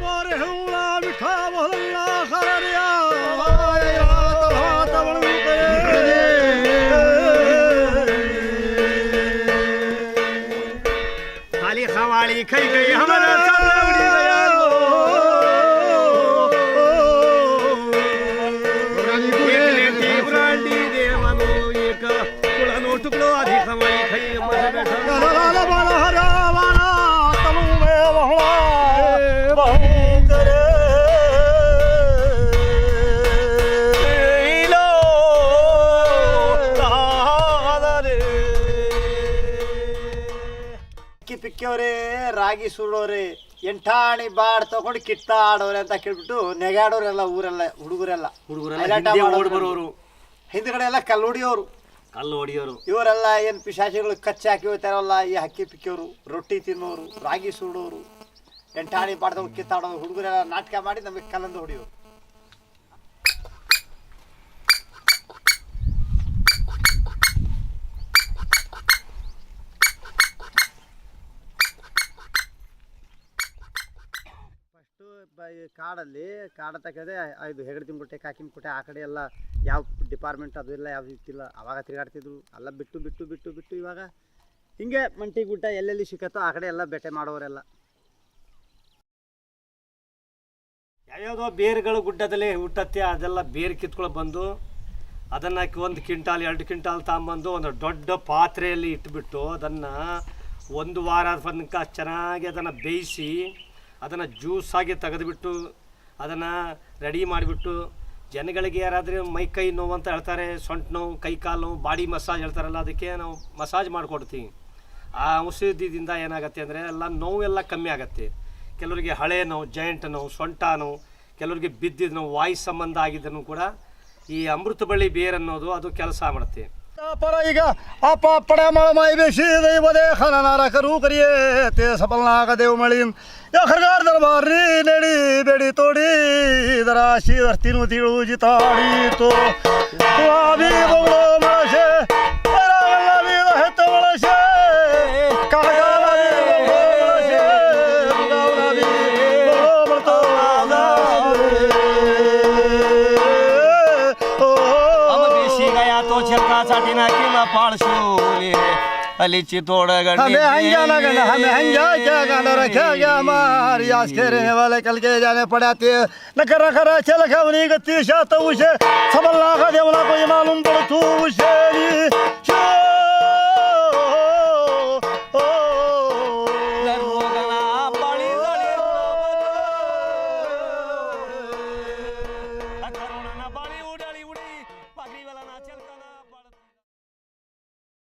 पर हुआ मिठा बोलना खरिया खाली खवाली खाई गई हमारा उड़ी गया ब्रांडी देवानो एक पुरानो टुकड़ो आधी खवाली खाई मजा बैठा लाला बाला हरा वाला तमु में वहला बहु करे लो तादरे ಪಿಕ್ಕವ್ರೆ ರಾಗಿ ಸುಡೋರೆ ಎಂಟಾಣಿ ಬಾಡ್ ತಗೊಂಡು ಕಿತ್ತ ಆಡೋರೆ ಅಂತ ಕೇಳ್ಬಿಟ್ಟು ನೆಗಾಡೋರೆಲ್ಲ ಊರೆಲ್ಲ ಹುಡುಗರೆಲ್ಲ ಬರೋರು ಹಿಂದ್ಗಡೆ ಎಲ್ಲ ಕಲ್ಲು ಹೊಡಿಯೋರು ಇವರೆಲ್ಲ ಏನು ಪಿಶಾಚಿಗಳು ಕಚ್ಚಿ ಹಾಕಿ ಹೋಗ್ತಾರಲ್ಲ ಈ ಹಕ್ಕಿ ಪಿಕ್ಕಿಯವರು ರೊಟ್ಟಿ ತಿನ್ನೋರು ರಾಗಿ ಸುಡೋರು ಎಂಟಾಣಿ ಬಾಡ್ ತಗೊಂಡು ಕಿತ್ತಾಡೋರು ಹುಡುಗರೆಲ್ಲ ನಾಟಕ ಮಾಡಿ ನಮಗೆ ಕಲ್ಲಂದು ಹೊಡಿಯೋರು ಕಾಡ ತಕ್ಕದೆ ಇದು ಹೆಗಡ್ತಿಂಬುಟ್ಟೆ ಕಾಕಿಂಬುಟ್ಟೆ ಆ ಕಡೆ ಎಲ್ಲ ಯಾವ ಡಿಪಾರ್ಟ್ಮೆಂಟ್ ಅದು ಎಲ್ಲ ಯಾವ ಇತ್ತಿಲ್ಲ ಅವಾಗ ತಿರುಗಾಡ್ತಿದ್ರು ಎಲ್ಲ ಬಿಟ್ಟು ಇವಾಗ ಹಿಂಗೆ ಮಂಟಿ ಗುಡ್ಡ ಎಲ್ಲೆಲ್ಲಿ ಸಿಕ್ಕತ್ತೋ ಆ ಕಡೆ ಎಲ್ಲ ಬೇಟೆ ಮಾಡೋರೆಲ್ಲ ಯಾವ್ಯಾವುದೋ ಬೇರುಗಳು ಗುಡ್ಡದಲ್ಲಿ ಹುಟ್ಟತ್ತೆ ಅದೆಲ್ಲ ಬೇರು ಕಿತ್ಕೊಂಡು ಬಂದು ಅದನ್ನು 1 ಕ್ವಿಂಟಾಲ್ 2 ಕ್ವಿಂಟಾಲ್ ತಗೊಂಬಂದು ಒಂದು ದೊಡ್ಡ ಪಾತ್ರೆಯಲ್ಲಿ ಇಟ್ಬಿಟ್ಟು ಅದನ್ನು 1 ವಾರ ತನಕ ಚೆನ್ನಾಗಿ ಅದನ್ನು ಬೇಯಿಸಿ ಅದನ್ನು ಜ್ಯೂಸಾಗಿ ತೆಗೆದುಬಿಟ್ಟು ಅದನ್ನು ರೆಡಿ ಮಾಡಿಬಿಟ್ಟು ಜನಗಳಿಗೆ ಯಾರಾದರೂ ಮೈ ಕೈ ನೋವು ಅಂತ ಹೇಳ್ತಾರೆ, ಸೊಂಟ ನೋವು, ಕೈ ಕಾಲು ನೋವು, ಬಾಡಿ ಮಸಾಜ್ ಹೇಳ್ತಾರಲ್ಲ, ಅದಕ್ಕೆ ನಾವು ಮಸಾಜ್ ಮಾಡಿಕೊಡ್ತೀವಿ. ಆ ಔಷಧಿದಿಂದ ಏನಾಗುತ್ತೆ ಅಂದರೆ ಎಲ್ಲ ನೋವೆಲ್ಲ ಕಮ್ಮಿ ಆಗುತ್ತೆ. ಕೆಲವರಿಗೆ ಹಳೆ ನೋವು, ಜಾಯಿಂಟ್ ನೋವು, ಸೊಂಟ ನೋವು, ಕೆಲವರಿಗೆ ಬಿದ್ದಿದ್ದು ನೋವು, ವಾಯು ಸಂಬಂಧ ಆಗಿದ್ದನ್ನು ಕೂಡ ಈ ಅಮೃತ ಬಳ್ಳಿ ಬೇರು ಅನ್ನೋದು ಅದು ಕೆಲಸ ಮಾಡುತ್ತೆ. पर ಈಗ ಅಪ್ಪ ಪಡೆ ಮಳಮಾಯಿ ಬೇಸಿ ದೈವದೇ ಖನನಾರ ಕರು ಕರಿಯೇ ತೇ ಸಫಲನಾಗ ದೇವ ಮಳಿನ್ ಯಾ ಖರ್ಗಾರ್ ದರ್ಬಾರಿ ನೆಡಿ ಬೇಡಿ ತೋಡಿ ದರಾಶಿ ದರ್ತಿನು ತಿಳು ಜಿತಾಡಿ ತೋ ಗುಲಾಬಿ ಬೊಗಳೋ ಮಳಸೆ ಪರಾಗಲ್ಲಾಬಿ ದಹೆತ್ತ ಮಳಸೆ ಕಾಗಾಲಾಬಿ ಬೊಗಳೋ ಮಳಸೆ ಮುಗಾವಲಾಬಿ ಬೊಗಳೋ ಮಳತೋ ಅಮ ಬೇಸಿ ಗಯಾ ತೋ छलका साठी ना की मा पाळशोले अलीची तोड़ गंडी हमें हंजा ना गंडा हमें हंजा क्या गंडा रखा गया मार यास खेरे वाले कल के जाने पड़ाते न कर खरा चल खवनी गति शात उसे सबला का देवला कोई मालूम पड़ तू उसे